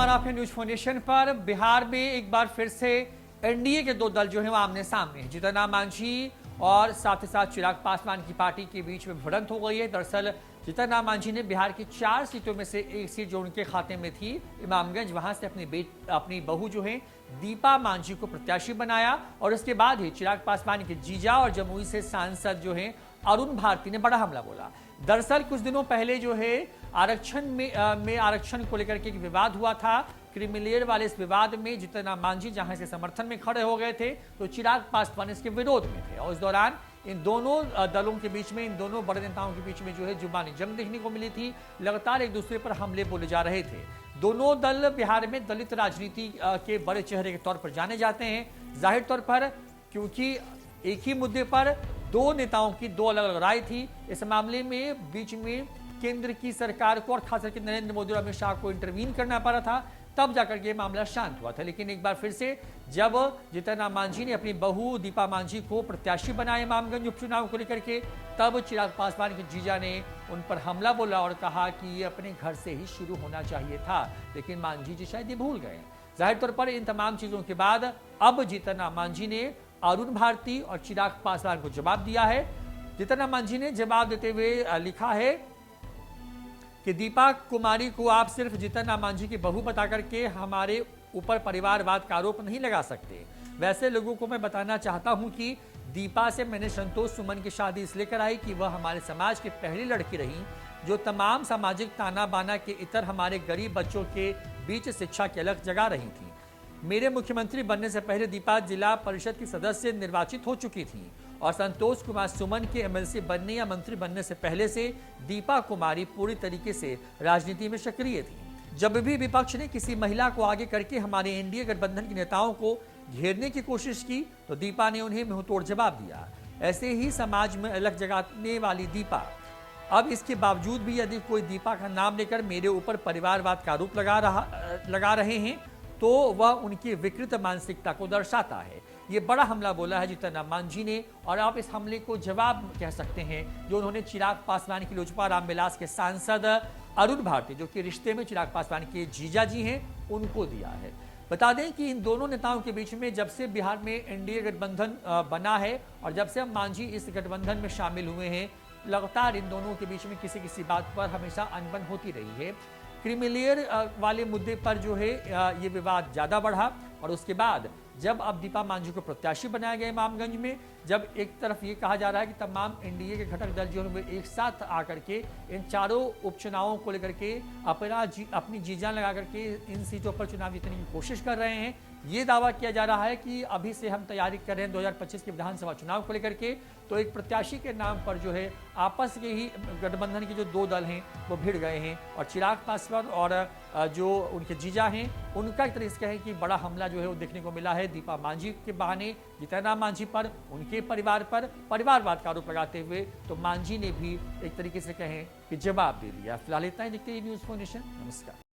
नमस्कार, आपके news foundation पर। बिहार में एक बार फिर से एनडीए के दो दल जो हैं वो आमने सामने हैं। जीतन राम मांझी और साथ ही साथ चिराग पासवान की पार्टी के बीच में भिड़ंत हो गई है। दरअसल जीतन राम मांझी ने बिहार की 4 सीटों में से एक सीट जो उनके खाते में थी इमामगंज, वहां से अपनी बहू जो है दीपा मांझी को प्रत्याशी बनाया और उसके बाद ही चिराग पासवान के जीजा और जमुई से सांसद जो है अरुण भारती ने बड़ा हमला बोला। दरअसल कुछ दिनों पहले जो है आरक्षण को लेकर के एक विवाद हुआ था। क्रीमिलेयर वाले इस विवाद में जीतन राम मांझी जहां इसके समर्थन में खड़े हो गए थे तो चिराग पासवान इसके विरोध में थे और इस दौरान इन दोनों दलों के बीच में, इन दोनों बड़े नेताओं के बीच में जो है जुबानी जंग देखने को मिली थी। लगातार एक दूसरे पर हमले बोले जा रहे थे। दोनों दल बिहार में दलित राजनीति के बड़े चेहरे के तौर पर जाने जाते हैं। जाहिर तौर पर क्योंकि एक ही मुद्दे पर दो नेताओं की दो अलग अलग राय थी। इस मामले में बीच में केंद्र की सरकार को और खास करके नरेंद्र मोदी और अमित शाह को इंटरवीन करना पड़ा था, तब जाकर के मामला शांत हुआ था। लेकिन एक बार फिर से जब जीतन राम मांझी ने अपनी बहू दीपा मांझी को प्रत्याशी बनाया इमामगंज उपचुनाव को लेकर के, तब चिराग पासवान के जीजा ने उन पर हमला बोला और कहा कि ये अपने घर से ही शुरू होना चाहिए था। लेकिन मांझी जी शायद ये भूल गए। जाहिर तौर पर इन तमाम चीजों के बाद अब जीतन राम मांझी ने अरुण भारती और चिराग पासवान को जवाब दिया है। जीतन राम मांझी ने जवाब देते हुए लिखा है कि दीपा कुमारी को आप सिर्फ जीतन राम मांझी की बहू बता करके हमारे ऊपर परिवारवाद का आरोप नहीं लगा सकते। वैसे लोगों को मैं बताना चाहता हूं कि दीपा से मैंने संतोष सुमन की शादी इसलिए कराई कि वह हमारे समाज की पहली लड़की रही जो तमाम सामाजिक ताना बाना के इतर हमारे गरीब बच्चों के बीच शिक्षा की अलग जगह रही थी। मेरे मुख्यमंत्री बनने से पहले दीपा जिला परिषद की सदस्य निर्वाचित हो चुकी थी और संतोष कुमार सुमन के एमएलसी बनने या मंत्री बनने से पहले से दीपा कुमारी पूरी तरीके से राजनीति में सक्रिय थी। जब भी विपक्ष ने किसी महिला को आगे करके हमारे एनडीए गठबंधन के नेताओं को घेरने की कोशिश की तो दीपा ने उन्हें मुंहतोड़ जवाब दिया। ऐसे ही समाज में अलग जगाने वाली दीपा अब इसके बावजूद भी यदि कोई दीपा का नाम लेकर मेरे ऊपर परिवारवाद का आरोप लगा रहे हैं तो वह उनकी विकृत मानसिकता को दर्शाता है। ये बड़ा हमला बोला है जीतन राम मांझी ने और आप इस हमले को जवाब कह सकते हैं जो उन्होंने चिराग पासवान की लोजपा रामविलास के सांसद अरुण भारती, जो कि रिश्ते में चिराग पासवान के जीजा जी हैं, उनको दिया है। बता दें कि इन दोनों नेताओं के बीच में जब से बिहार में एनडीए गठबंधन बना है और जब से मांझी इस गठबंधन में शामिल हुए हैं, लगातार इन दोनों के बीच में किसी बात पर हमेशा अनबन होती रही है। क्रीमिलेयर वाले मुद्दे पर जो है ये विवाद ज़्यादा बढ़ा और उसके बाद जब अब दीपा मांझी को प्रत्याशी बनाया गया इमामगंज में, जब एक तरफ ये कहा जा रहा है कि तमाम एनडीए के घटक दल जो है एक साथ आकर के इन चारों उपचुनावों को लेकर के अपनी जी जान लगा करके इन सीटों पर चुनाव जीतने की कोशिश कर रहे हैं। ये दावा किया जा रहा है कि अभी से हम तैयारी कर रहे हैं 2025 के विधानसभा चुनाव को लेकर के, तो एक प्रत्याशी के नाम पर जो है आपस के ही गठबंधन के जो दो दल हैं वो भिड़ गए हैं और चिराग पासवान और जो उनके जीजा हैं उनका एक तरीके से कहें कि बड़ा हमला जो है वो देखने को मिला है दीपा मांझी के बहाने जीतन राम मांझी पर, उनके परिवार पर परिवारवाद का आरोप लगाते हुए। तो मांझी ने भी एक तरीके से कहें कि जवाब दे दिया। फिलहाल इतना ही, देखते हैं न्यूज़ फाउंडेशन। नमस्कार।